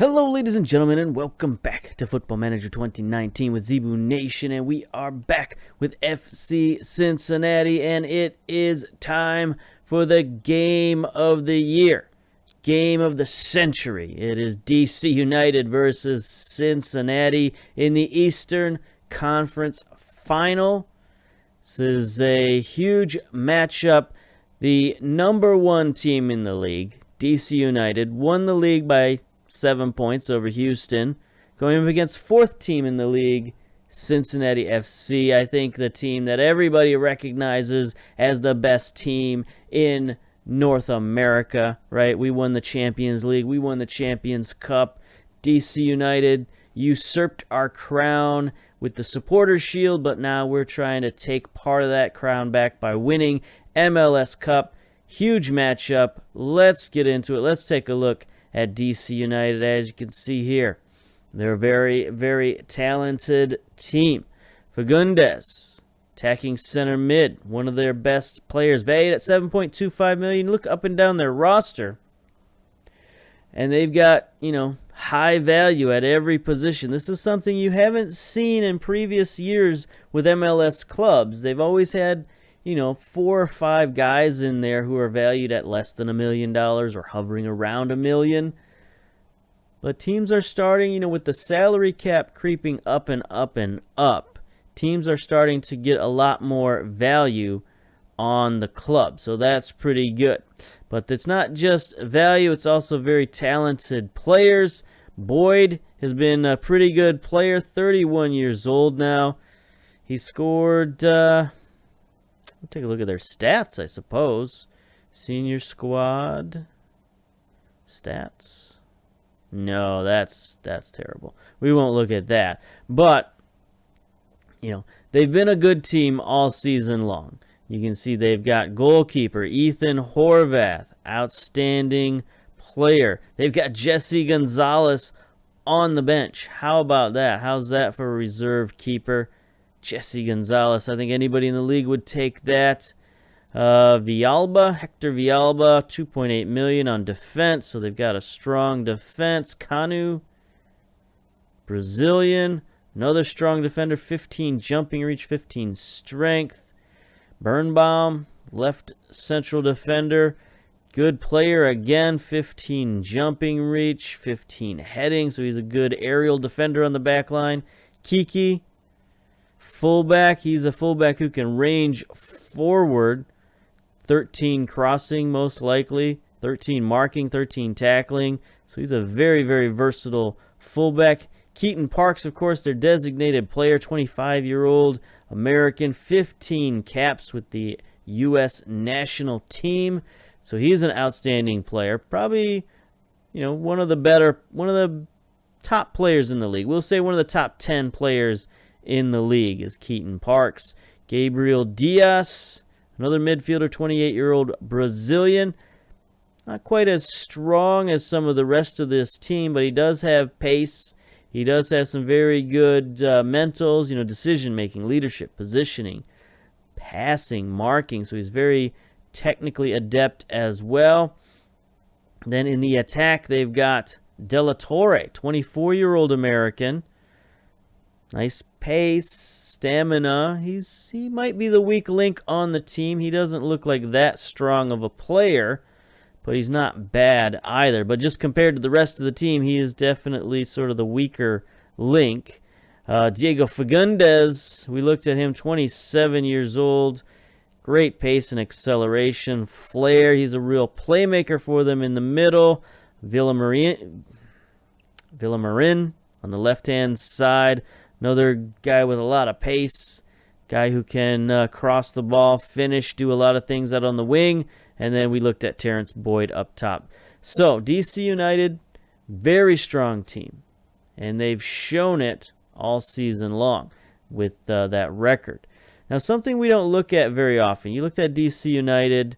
Hello, ladies and gentlemen, and welcome back to Football Manager 2019 with Zebu Nation, and we are back with FC Cincinnati, and it is time for the game of the year, game of the century. It is DC United versus Cincinnati in the Eastern Conference Final. This is a huge matchup. The number one team in the league, DC United, won the league by 7 points over Houston, going up against fourth team in the league, Cincinnati FC. I think the team that everybody recognizes as the best team in North America, right? We won the Champions League. We won the Champions Cup. DC United usurped our crown with the Supporters Shield, but now we're trying to take part of that crown back by winning MLS Cup. Huge matchup. Let's get into it. Let's take a look at DC United. As you can see here, they're a very, very talented team. Fagundes, attacking center mid, one of their best players, valued at $7.25 million. Look up and down their roster, and they've got, high value at every position. This is something you haven't seen in previous years with MLS clubs. They've always had 4 or 5 guys in there who are valued at less than $1 million or hovering around $1 million. But teams are starting, with the salary cap creeping up and up and up, teams are starting to get a lot more value on the club. So that's pretty good. But it's not just value, it's also very talented players. Boyd has been a pretty good player, 31 years old now. He scored... We'll take a look at their stats, I suppose. Senior squad stats. No, that's terrible. We won't look at that. But, they've been a good team all season long. You can see they've got goalkeeper Ethan Horvath, outstanding player. They've got Jesse Gonzalez on the bench. How about that? How's that for a reserve keeper? Jesse Gonzalez, I think anybody in the league would take that. Hector Villalba, $2.8 million on defense, so they've got a strong defense. Kanu, Brazilian, another strong defender, 15 jumping reach, 15 strength. Birnbaum, left central defender, good player again, 15 jumping reach, 15 heading, so he's a good aerial defender on the back line. Kiki, fullback, he's a fullback who can range forward. 13 crossing most likely, 13 marking, 13 tackling. So he's a very, very versatile fullback. Keaton Parks, of course, their designated player, 25-year-old American, 15 caps with the U.S. national team. So he's an outstanding player. Probably, one of the top players in the league. We'll say one of the top 10 players in the league is Keaton Parks. Gabriel Diaz, another midfielder, 28-year-old Brazilian. Not quite as strong as some of the rest of this team, but he does have pace. He does have some very good mentals, decision-making, leadership, positioning, passing, marking. So he's very technically adept as well. Then in the attack, they've got De La Torre, 24-year-old American. Nice pace, stamina. He might be the weak link on the team. He doesn't look like that strong of a player, but he's not bad either. But just compared to the rest of the team, he is definitely sort of the weaker link. Diego Fagundes, we looked at him, 27 years old. Great pace and acceleration. Flair, he's a real playmaker for them in the middle. Villamarin on the left-hand side. Another guy with a lot of pace, guy who can cross the ball, finish, do a lot of things out on the wing. And then we looked at Terrence Boyd up top. So, DC United, very strong team. And they've shown it all season long with that record. Now, something we don't look at very often. You looked at DC United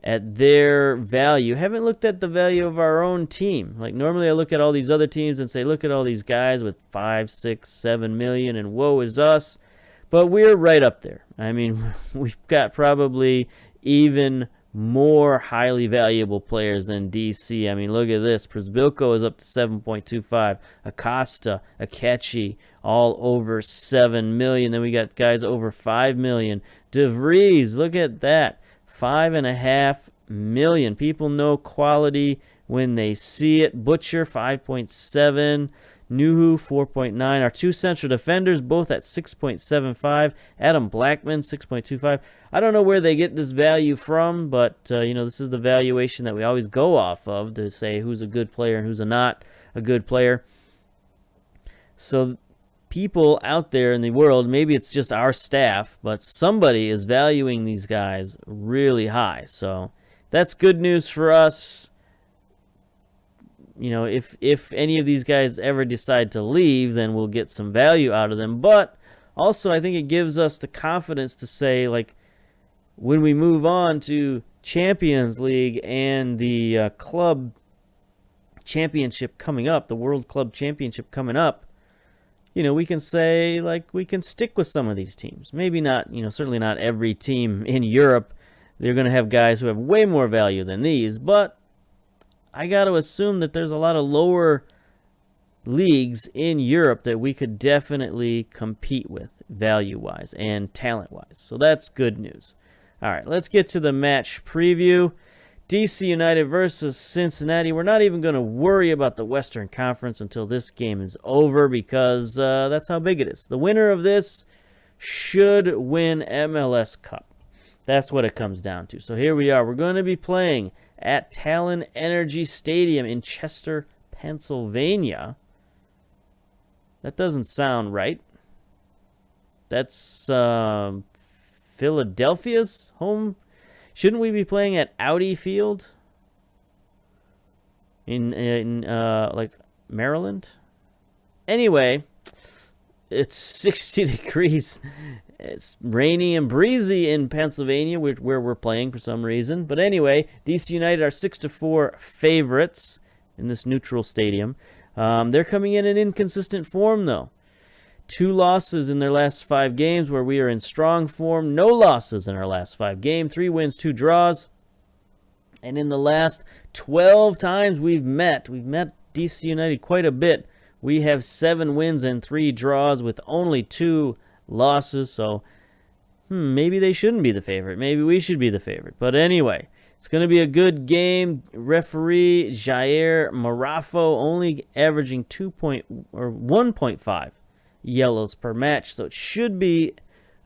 at their value. Haven't looked at the value of our own team. Like normally I look at all these other teams and say, look at all these guys with 5, 6, 7 million and woe is us. But we're right up there. I mean, we've got probably even more highly valuable players than DC. I mean, look at this. Przbilko is up to 7.25. Acosta, Akechi, all over 7 million. Then we got guys over 5 million. De Vries, look at that. 5.5 million. People know quality when they see it. Butcher, 5.7. Nuhu, 4.9. Our two central defenders, both at 6.75. Adam Blackman, 6.25. I don't know where they get this value from, but, this is the valuation that we always go off of to say who's a good player and who's not a good player. So people out there in the world, maybe it's just our staff, but somebody is valuing these guys really high. So that's good news for us. If any of these guys ever decide to leave, then we'll get some value out of them. But also, I think it gives us the confidence to say, like, when we move on to Champions League and the club championship coming up, the World Club Championship coming up, we can say, like, we can stick with some of these teams. Maybe not, certainly not every team in Europe. They're going to have guys who have way more value than these, but I got to assume that there's a lot of lower leagues in Europe that we could definitely compete with value-wise and talent-wise. So that's good news. All right, let's get to the match preview. DC United versus Cincinnati. We're not even going to worry about the Western Conference until this game is over because that's how big it is. The winner of this should win MLS Cup. That's what it comes down to. So here we are. We're going to be playing at Talon Energy Stadium in Chester, Pennsylvania. That doesn't sound right. That's Philadelphia's home. Shouldn't we be playing at Audi Field in Maryland? Anyway, it's 60 degrees. It's rainy and breezy in Pennsylvania, where we're playing for some reason. But anyway, DC United are 6-4 favorites in this neutral stadium. They're coming in inconsistent form, though. 2 losses in their last 5 games, where we are in strong form. No losses in our last 5 games. 3 wins, 2 draws. And in the last 12 times we've met DC United quite a bit. We have 7 wins and 3 draws with only 2 losses. So maybe they shouldn't be the favorite. Maybe we should be the favorite. But anyway, it's going to be a good game. Referee Jair Marafo only averaging 1.5 yellows per match. So it should be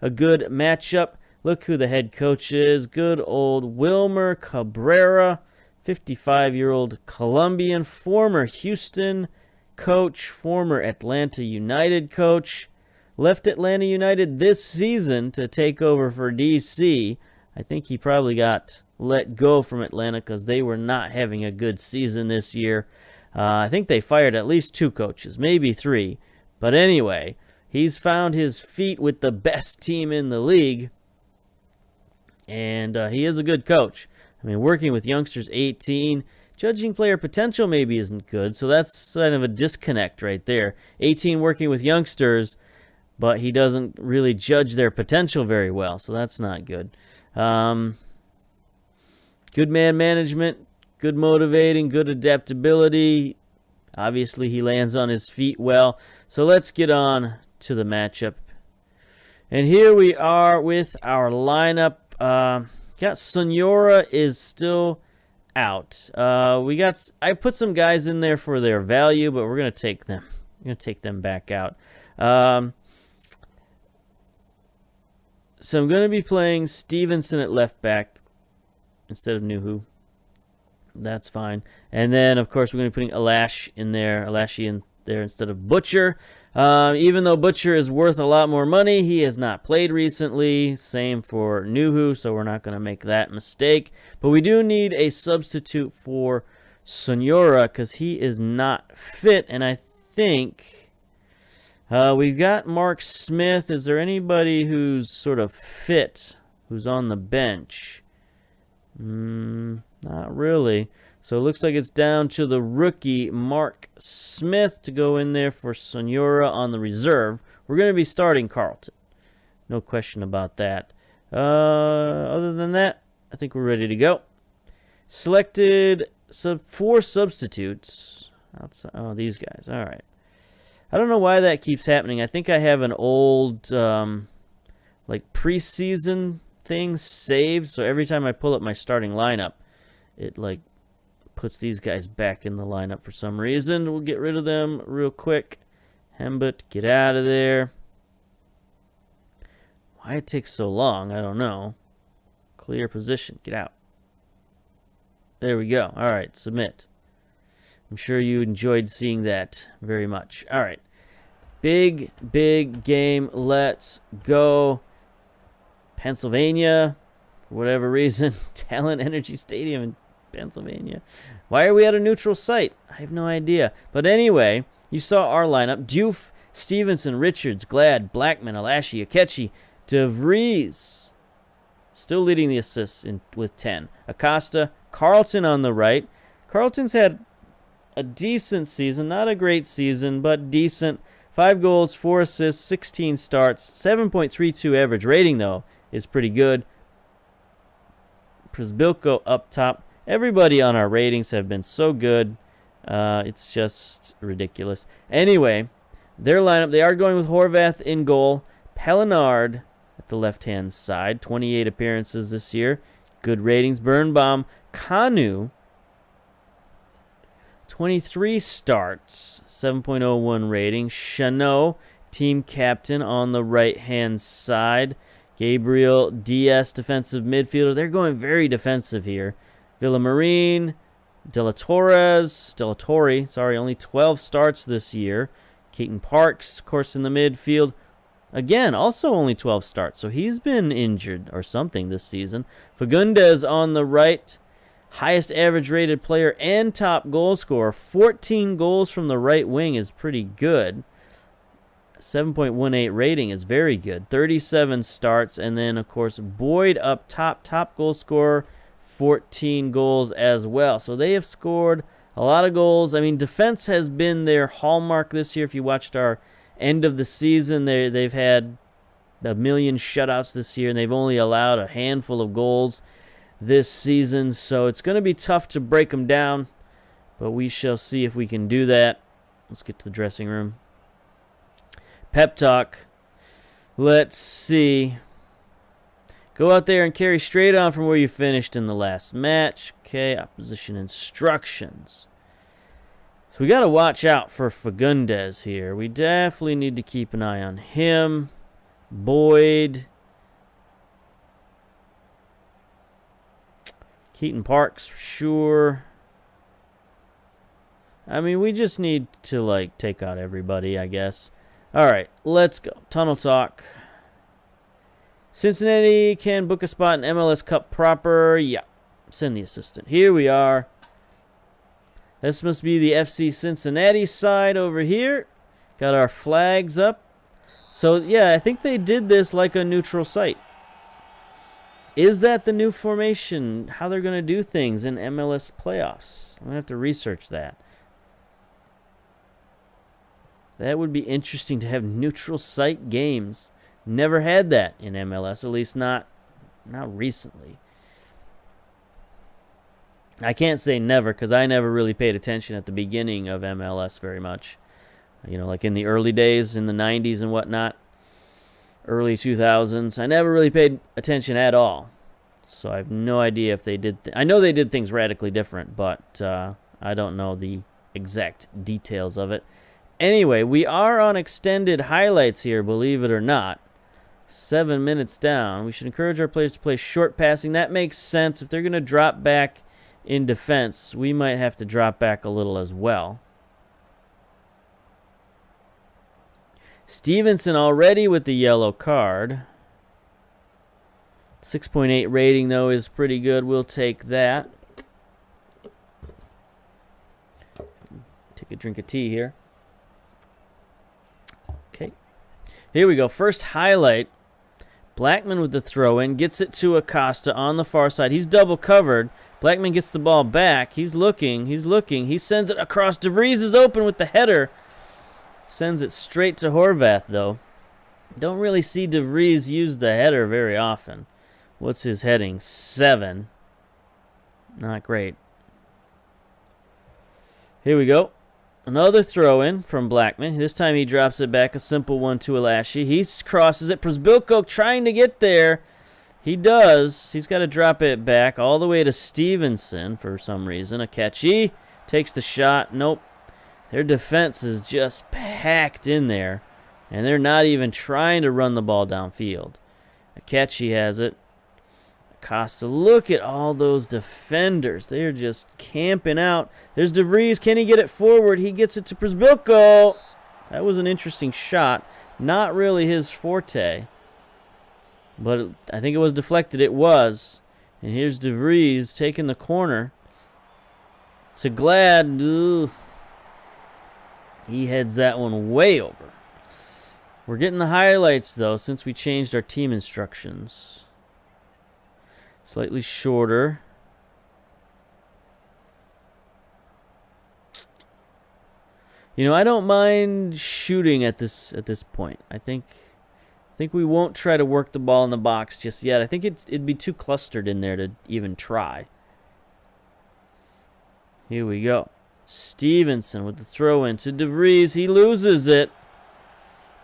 a good matchup. Look who the head coach is. Good old Wilmer Cabrera, 55-year-old Colombian, former Houston coach, former Atlanta United coach. Left Atlanta United this season to take over for DC. I think he probably got let go from Atlanta because they were not having a good season this year. I think they fired at least 2 coaches, maybe 3. But anyway, he's found his feet with the best team in the league. And he is a good coach. I mean, working with youngsters 18, judging player potential maybe isn't good. So that's kind of a disconnect right there. 18 working with youngsters, but he doesn't really judge their potential very well, so that's not good. Good man management, good motivating, good adaptability. Obviously, he lands on his feet well. So let's get on to the matchup. And here we are with our lineup. Got Sonora is still out. I put some guys in there for their value, but we're gonna take them. Back out. So I'm going to be playing Stevenson at left back instead of Nuhu. That's fine. And then, of course, we're going to be putting Alashi in there instead of Butcher. Even though Butcher is worth a lot more money, he has not played recently. Same for Nuhu, so we're not going to make that mistake. But we do need a substitute for Sonora because he is not fit. And I think we've got Mark Smith. Is there anybody who's sort of fit, who's on the bench? Not really. So it looks like it's down to the rookie, Mark Smith, to go in there for Sonora on the reserve. We're going to be starting Carlton. No question about that. Other than that, I think we're ready to go. Selected 4 substitutes. Oh, these guys. All right. I don't know why that keeps happening. I think I have an old like preseason thing saved, so every time I pull up my starting lineup, it like puts these guys back in the lineup for some reason. We'll get rid of them real quick. Hembut, get out of there. Why it takes so long, I don't know. Clear position, get out. There we go. All right, submit. I'm sure you enjoyed seeing that very much. All right. Big game. Let's go. Pennsylvania, for whatever reason. Talent Energy Stadium in Pennsylvania. Why are we at a neutral site? I have no idea. But anyway, you saw our lineup. Diouf, Stevenson, Richards, Glad, Blackman, Alashi, Akechi, DeVries. Still leading the assists with 10. Acosta, Carlton on the right. Carlton's had a decent season, not a great season, but decent. 5 goals, 4 assists, 16 starts, 7.32 average rating, though, is pretty good. Przybylko up top. Everybody on our ratings have been so good. It's just ridiculous. Anyway, their lineup, they are going with Horvath in goal. Pellinard at the left-hand side, 28 appearances this year. Good ratings. Birnbaum, Kanu, 23 starts, 7.01 rating. Chanot, team captain on the right-hand side. Gabriel Diaz, defensive midfielder. They're going very defensive here. Villamarine, Delatorre, only 12 starts this year. Keaton Parks, of course, in the midfield. Again, also only 12 starts, so he's been injured or something this season. Fagundes on the right. Highest average rated player and top goal scorer. 14 goals from the right wing is pretty good. 7.18 rating is very good. 37 starts. And then, of course, Boyd up top goal scorer. 14 goals as well. So they have scored a lot of goals. I mean, defense has been their hallmark this year. If you watched our end of the season, they've had a million shutouts this year, and they've only allowed a handful of goals this season, so it's going to be tough to break them down, but we shall see if we can do that. Let's get to the dressing room. Pep talk. Let's see. Go out there and carry straight on from where you finished in the last match. Okay, opposition instructions. So we got to watch out for Fagundes here. We definitely need to keep an eye on him. Boyd. Keaton Parks, for sure. I mean, we just need to, like, take out everybody, I guess. All right, let's go. Tunnel talk. Cincinnati can book a spot in MLS Cup proper. Yeah, send the assistant. Here we are. This must be the FC Cincinnati side over here. Got our flags up. So, yeah, I think they did this like a neutral site. Is that the new formation? How they're going to do things in MLS playoffs? I'm going to have to research that. That would be interesting to have neutral site games. Never had that in MLS, at least not recently. I can't say never because I never really paid attention at the beginning of MLS very much. You know, like in the early days, in the 90s and whatnot. Early 2000s. I never really paid attention at all. So I have no idea if they did... I know they did things radically different, but I don't know the exact details of it. Anyway, we are on extended highlights here, believe it or not. 7 minutes down. We should encourage our players to play short passing. That makes sense. If they're going to drop back in defense, we might have to drop back a little as well. Stevenson already with the yellow card. 6.8 rating, though, is pretty good. We'll take that. Take a drink of tea here. Okay. Here we go. First highlight. Blackman with the throw-in. Gets it to Acosta on the far side. He's double covered. Blackman gets the ball back. He's looking. He sends it across. DeVries is open with the header. Sends it straight to Horvath, though. Don't really see DeVries use the header very often. What's his heading? 7. Not great. Here we go. Another throw-in from Blackman. This time he drops it back, a simple one to Alashi. He crosses it. Przbilko trying to get there. He does. He's got to drop it back all the way to Stevenson for some reason. Akechi takes the shot. Nope. Their defense is just packed in there, and they're not even trying to run the ball downfield. Akechi has it. Acosta, look at all those defenders. They're just camping out. There's DeVries. Can he get it forward? He gets it to Przbilko. That was an interesting shot. Not really his forte. But I think it was deflected. It was. And here's DeVries taking the corner. To Glad. Ugh. He heads that one way over. We're getting the highlights, though, since we changed our team instructions. Slightly shorter. You know, I don't mind shooting at this point. I think we won't try to work the ball in the box just yet. I think it'd be too clustered in there to even try. Here we go. Stevenson with the throw in to DeVries. He loses it.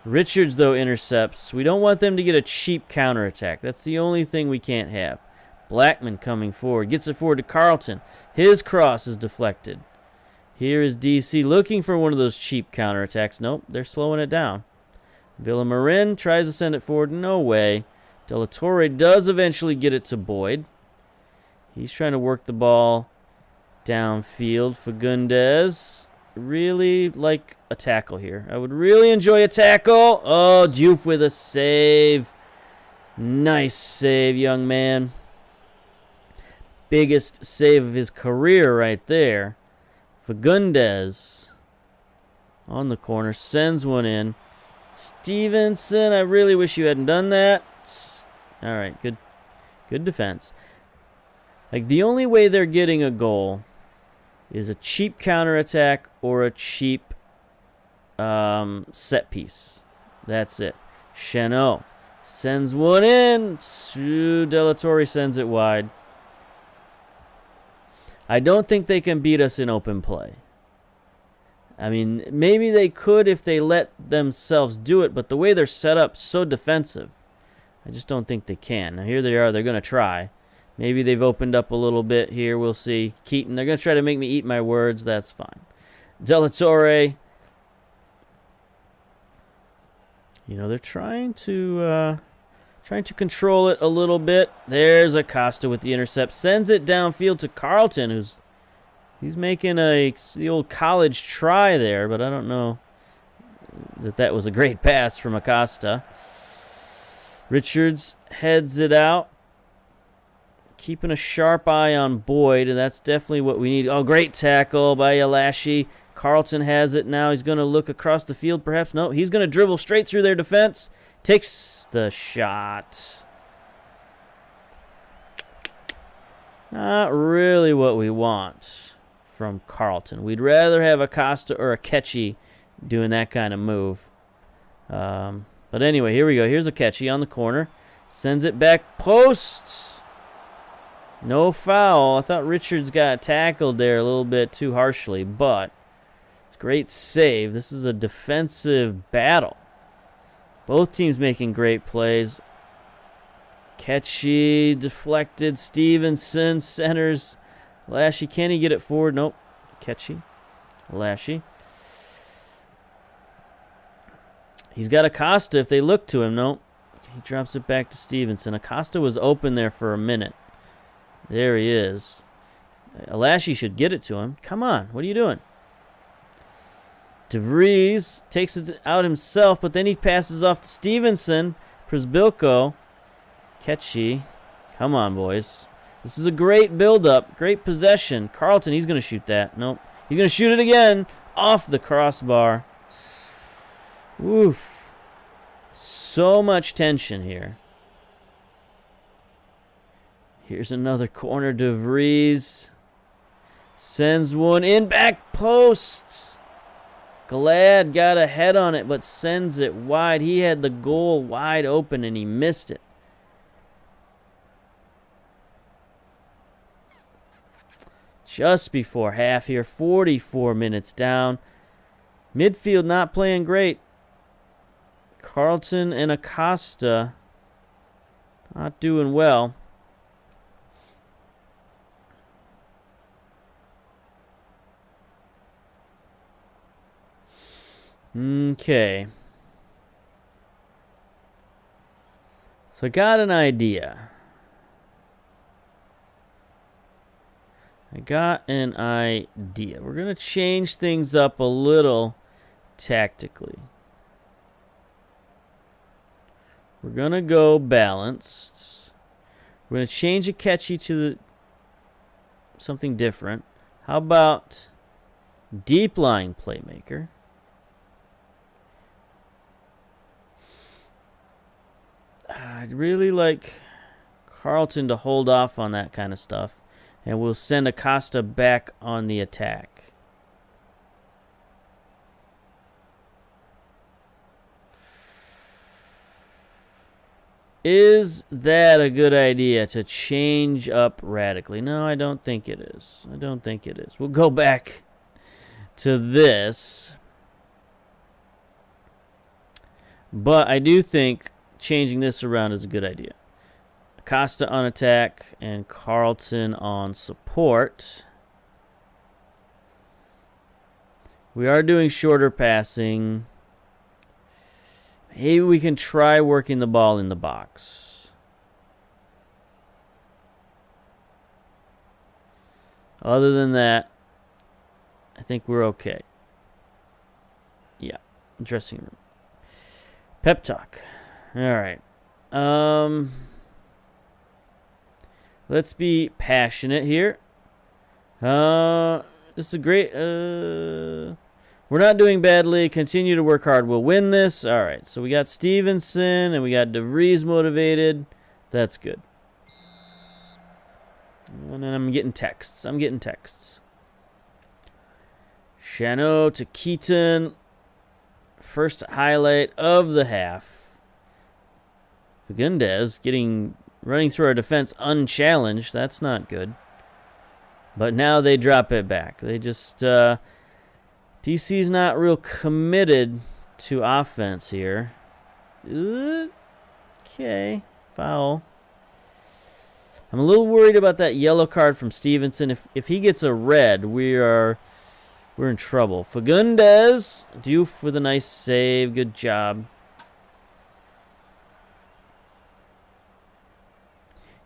Richards, though, intercepts. We don't want them to get a cheap counterattack. That's the only thing we can't have. Blackman coming forward. Gets it forward to Carlton. His cross is deflected. Here is DC looking for one of those cheap counterattacks. Nope, they're slowing it down. Villamarin tries to send it forward. No way. De La Torre does eventually get it to Boyd. He's trying to work the ball downfield. Fagundes. Really like a tackle here. I would really enjoy a tackle. Oh, Diouf with a save. Nice save, young man. Biggest save of his career right there. Fagundes on the corner. Sends one in. Stevenson, I really wish you hadn't done that. All right, good defense. Like, the only way they're getting a goal is a cheap counterattack or a cheap set piece. That's it. Chenot sends one in. De La Torre sends it wide. I don't think they can beat us in open play. I mean, maybe they could if they let themselves do it, but the way they're set up, so defensive, I just don't think they can. Now, here they are. They're going to try. Maybe they've opened up a little bit here. We'll see. Keaton, they're going to try to make me eat my words. That's fine. De La Torre. You know, they're trying to control it a little bit. There's Acosta with the intercept. Sends it downfield to Carlton, he's making the old college try there, but I don't know that was a great pass from Acosta. Richards heads it out. Keeping a sharp eye on Boyd, and that's definitely what we need. Oh, great tackle by Alashi. Carlton has it now. He's going to look across the field, perhaps. No, he's going to dribble straight through their defense. Takes the shot. Not really what we want from Carlton. We'd rather have Acosta or Akechi doing that kind of move. But anyway, here we go. Here's Akechi on the corner. Sends it back post. No foul. I thought Richards got tackled there a little bit too harshly, but it's a great save. This is a defensive battle. Both teams making great plays. Akechi deflected. Stevenson centers. Lashy, can he get it forward? Nope. Akechi. Lashy. He's got Acosta if they look to him. Nope. He drops it back to Stevenson. Acosta was open there for a minute. There he is. Alashi should get it to him. Come on. What are you doing? DeVries takes it out himself, but then he passes off to Stevenson. Przbilko. Akechi. Come on, boys. This is a great build-up. Great possession. Carlton, he's going to shoot that. Nope. He's going to shoot it again. Off the crossbar. Oof. So much tension here. Here's another corner. DeVries sends one in. Back posts. Glad got a head on it, but sends it wide. He had the goal wide open, and he missed it. just before half here. 44 minutes down. Midfield not playing great. Carlton and Acosta not doing well. Okay. So I got an idea. We're going to change things up a little tactically. We're going to go balanced. We're going to change Akechi to something different. How about deep line playmaker? I'd really like Carlton to hold off on that kind of stuff. And we'll send Acosta back on the attack. Is that a good idea to change up radically? No, I don't think it is. We'll go back to this. But I do think changing this around is a good idea. Acosta on attack and Carlton on support. We are doing shorter passing. Maybe we can try working the ball in the box. Other than that, I think we're okay. Yeah, dressing room. Pep talk. All right. Let's be passionate here. This is a great... we're not doing badly. Continue to work hard. We'll win this. All right. So we got Stevenson and we got De Vries motivated. That's good. And then I'm getting texts. Chanot to Keaton. First highlight of the half. Fagundes running through our defense unchallenged. That's not good. But now they drop it back. They just... DC's not real committed to offense here. Okay. Foul. I'm a little worried about that yellow card from Stevenson. If he gets a red, we're in trouble. Fagundes due for the nice save. Good job.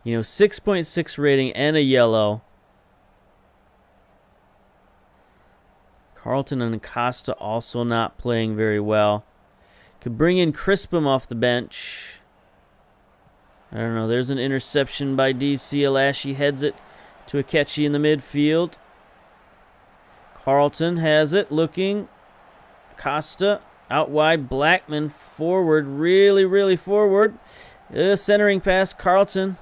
You know, 6.6 rating and a yellow. Carlton and Acosta also not playing very well. Could bring in Crispum off the bench. I don't know. There's an interception by DC. Alashi heads it to Akechi in the midfield. Carlton has it. Looking. Acosta out wide. Blackman forward. Really, really forward. Centering pass. Carlton.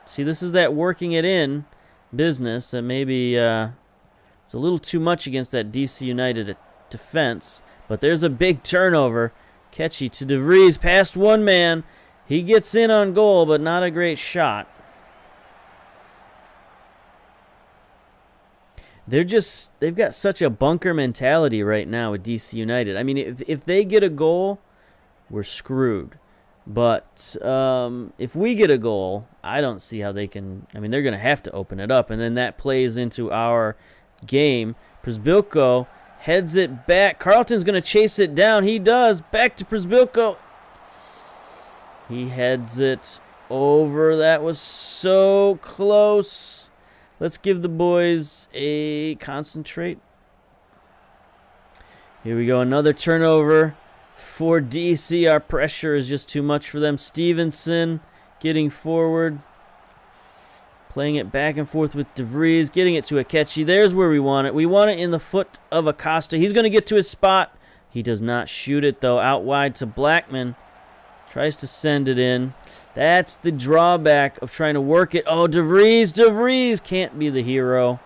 See, this is that working it in business that maybe it's a little too much against that DC United defense. But there's a big turnover. Akechi to De Vries, past one man. He gets in on goal, but not a great shot. They've got such a bunker mentality right now with DC United. I mean, if they get a goal, we're screwed. But if we get a goal, I don't see how they can... I mean, they're going to have to open it up, and then that plays into our game. Przybylko heads it back. Carlton's going to chase it down. He does. Back to Przybylko. He heads it over. That was so close. Let's give the boys a concentrate. Here we go. Another turnover for DC. Our pressure is just too much for them. Stevenson getting forward. Playing it back and forth with De Vries. Getting it to Akechi. There's where we want it. We want it in the foot of Acosta. He's going to get to his spot. He does not shoot it, though. Out wide to Blackman. Tries to send it in. That's the drawback of trying to work it. Oh, De Vries. De Vries can't be the hero.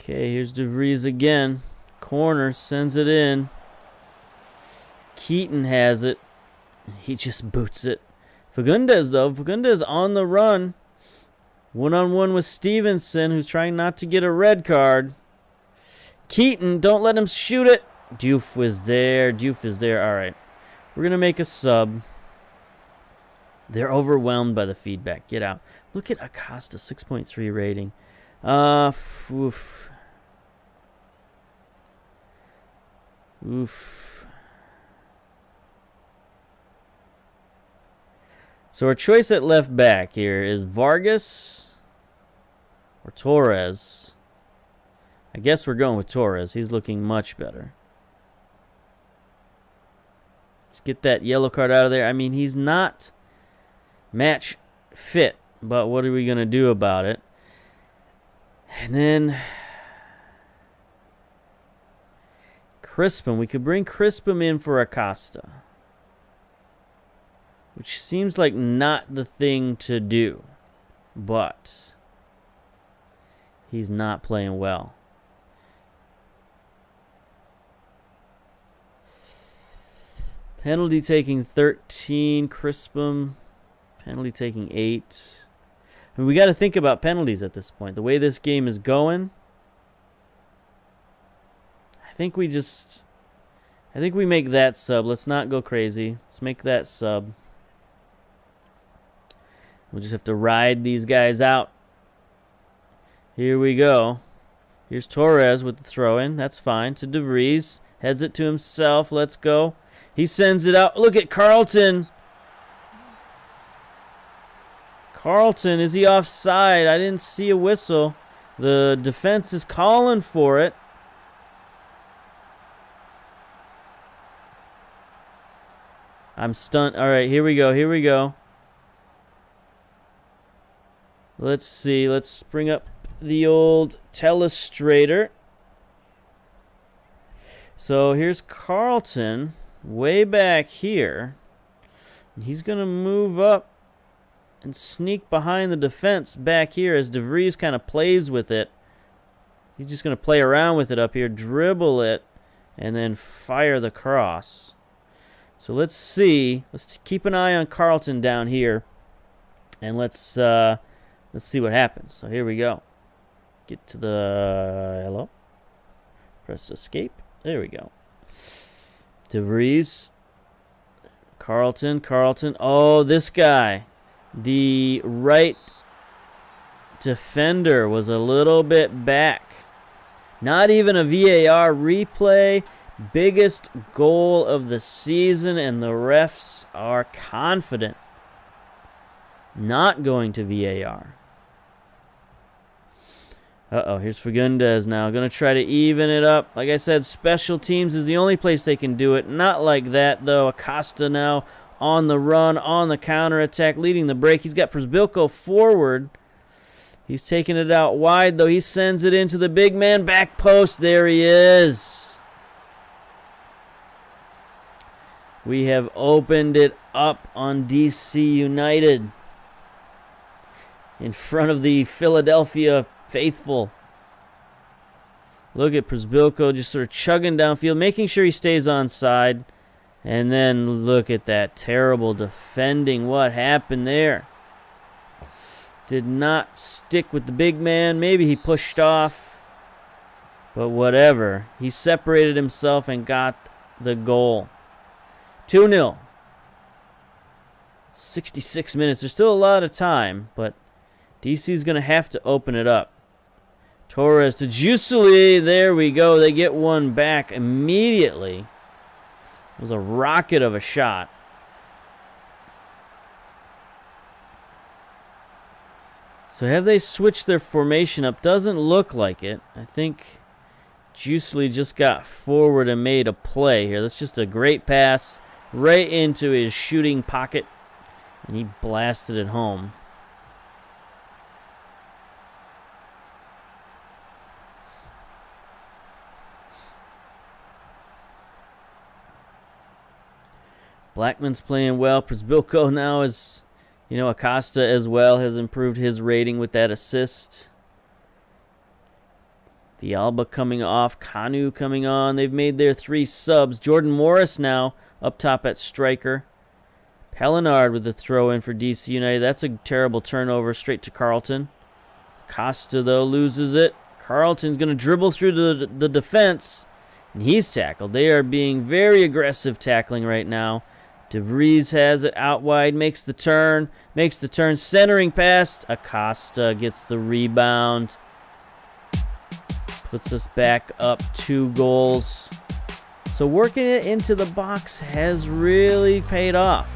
Okay, here's De Vries again. Corner, sends it in. Keaton has it. He just boots it. Fagundes, though. Fagundes on the run. One-on-one with Stevenson, who's trying not to get a red card. Keaton, don't let him shoot it. Diouf was there. Diouf is there. All right. We're going to make a sub. They're overwhelmed by the feedback. Get out. Look at Acosta, 6.3 rating. Oof. Oof. So our choice at left back here is Vargas or Torres. I guess we're going with Torres. He's looking much better. Let's get that yellow card out of there. I mean, he's not match fit, but what are we going to do about it? And then Crispin. We could bring Crispin in for Acosta, which seems like not the thing to do, but he's not playing well. Penalty taking 13, Crispin. Penalty taking 8. I mean, we got to think about penalties at this point. The way this game is going, I think we make that sub. Let's not go crazy. Let's make that sub. We'll just have to ride these guys out. Here we go. Here's Torres with the throw-in. That's fine. To De Vries. Heads it to himself. Let's go. He sends it out. Look at Carlton. Carlton, is he offside? I didn't see a whistle. The defense is calling for it. I'm stunned. All right, here we go. Here we go. Let's see. Let's bring up the old telestrator. So here's Carlton way back here. He's going to move up and sneak behind the defense back here as De Vries kind of plays with it. He's just going to play around with it up here, dribble it, and then fire the cross. So let's see. Let's keep an eye on Carlton down here, and let's see what happens. So here we go. Get to the hello. Press escape. There we go. De Vries. Carlton. Oh, this guy. The right defender was a little bit back. Not even a VAR replay. Biggest goal of the season, and the refs are confident. Not going to VAR. Uh-oh, here's Fagundes now. Going to try to even it up. Like I said, special teams is the only place they can do it. Not like that, though. Acosta now on the run, on the counterattack, leading the break. He's got Przybylko forward. He's taking it out wide, though. He sends it into the big man back post. There he is. We have opened it up on DC United in front of the Philadelphia faithful. Look at Przybylko just sort of chugging downfield, making sure he stays onside. And then look at that terrible defending. What happened there? Did not stick with the big man. Maybe he pushed off. But whatever. He separated himself and got the goal. 2-0. 66 minutes. There's still a lot of time, but DC's going to have to open it up. Torres to Jusili. There we go. They get one back immediately. It was a rocket of a shot. So have they switched their formation up? Doesn't look like it. I think Jusili just got forward and made a play here. That's just a great pass right into his shooting pocket, and he blasted it home. Blackman's playing well. Przybylko now is, Acosta as well has improved his rating with that assist. Villalba coming off. Kanu coming on. They've made their 3 subs. Jordan Morris now up top at striker. Pellinard with the throw in for DC United. That's a terrible turnover straight to Carlton. Costa, though, loses it. Carlton's going to dribble through the defense, and he's tackled. They are being very aggressive tackling right now. DeVries has it out wide, makes the turn, centering pass. Acosta gets the rebound. Puts us back up 2 goals. So working it into the box has really paid off.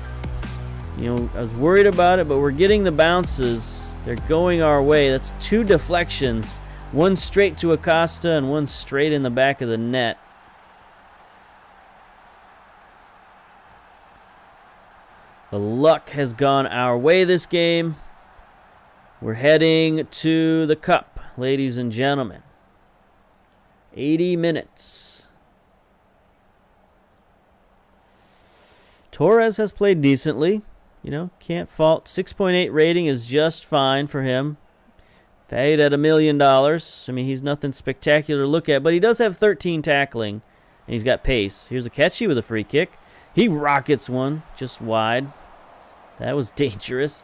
You know, I was worried about it, but we're getting the bounces. They're going our way. That's 2 deflections. One straight to Acosta and one straight in the back of the net. The luck has gone our way this game. We're heading to the Cup, ladies and gentlemen. 80 minutes. Torres has played decently. You know, can't fault. 6.8 rating is just fine for him. Valued at $1 million. I mean, he's nothing spectacular to look at, but he does have 13 tackling, and he's got pace. Here's Akechi with a free kick. He rockets one just wide. That was dangerous.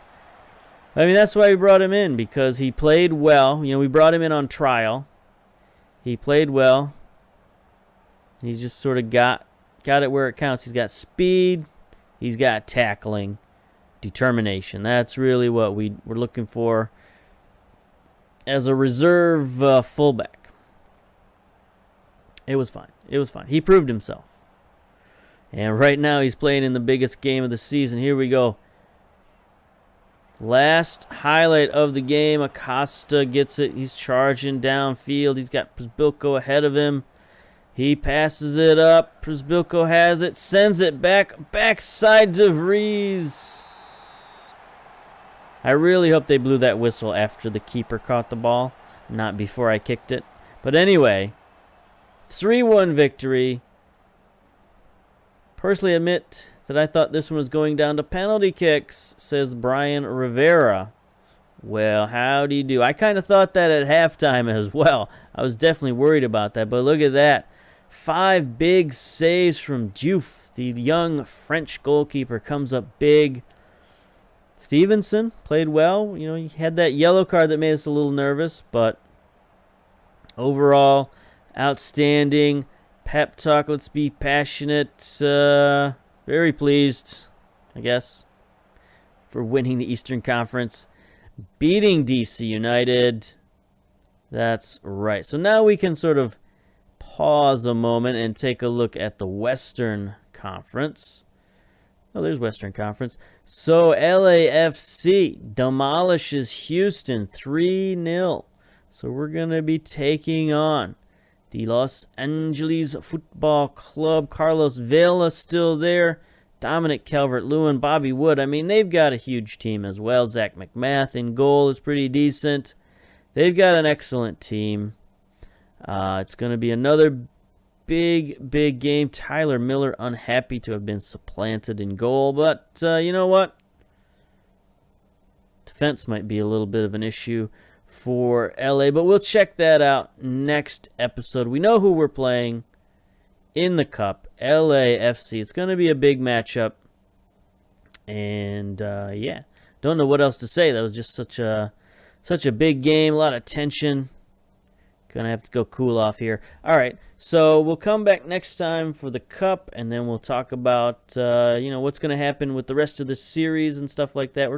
I mean, that's why we brought him in, because he played well. You know, we brought him in on trial. He played well. He's just sort of got it where it counts. He's got speed. He's got tackling. Determination. That's really what we're looking for as a reserve fullback. It was fine. He proved himself. And right now he's playing in the biggest game of the season. Here we go. Last highlight of the game. Acosta gets it. He's charging downfield. He's got Przybylko ahead of him. He passes it up. Przybylko has it. Sends it back. Backside DeVries. I really hope they blew that whistle after the keeper caught the ball, not before I kicked it. But anyway, 3-1 victory. Personally admit that I thought this one was going down to penalty kicks, says Brian Rivera. Well, how do you do? I kind of thought that at halftime as well. I was definitely worried about that, but look at that. 5 big saves from Diouf. The young French goalkeeper comes up big. Stevenson played well. You know, he had that yellow card that made us a little nervous, but overall, outstanding. Pep talk, let's be passionate. Very pleased, I guess, for winning the Eastern Conference. Beating DC United. That's right. So now we can sort of pause a moment and take a look at the Western Conference. Oh, there's Western Conference. So LAFC demolishes Houston 3-0. So we're going to be taking on the Los Angeles Football Club. Carlos Vela still there. Dominic Calvert-Lewin, Bobby Wood. I mean, they've got a huge team as well. Zach McMath in goal is pretty decent. They've got an excellent team. It's going to be another big game. Tyler Miller unhappy to have been supplanted in goal. But you know what? Defense might be a little bit of an issue for LA. But we'll check that out next episode. We know who we're playing in the Cup. LAFC. It's going to be a big matchup. And yeah. Don't know what else to say. That was just such a big game. A lot of tension. Gonna have to go cool off here. All right, so we'll come back next time for the Cup, and then we'll talk about what's gonna happen with the rest of the series and stuff like that.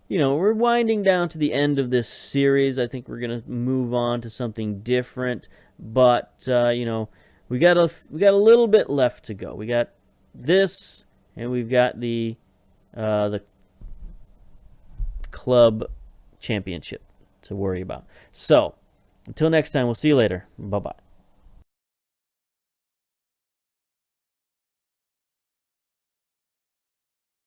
We're winding down to the end of this series. I think we're gonna move on to something different, but we got a little bit left to go. We got this, and we've got the club championship to worry about. So. Until next time, we'll see you later. Bye-bye.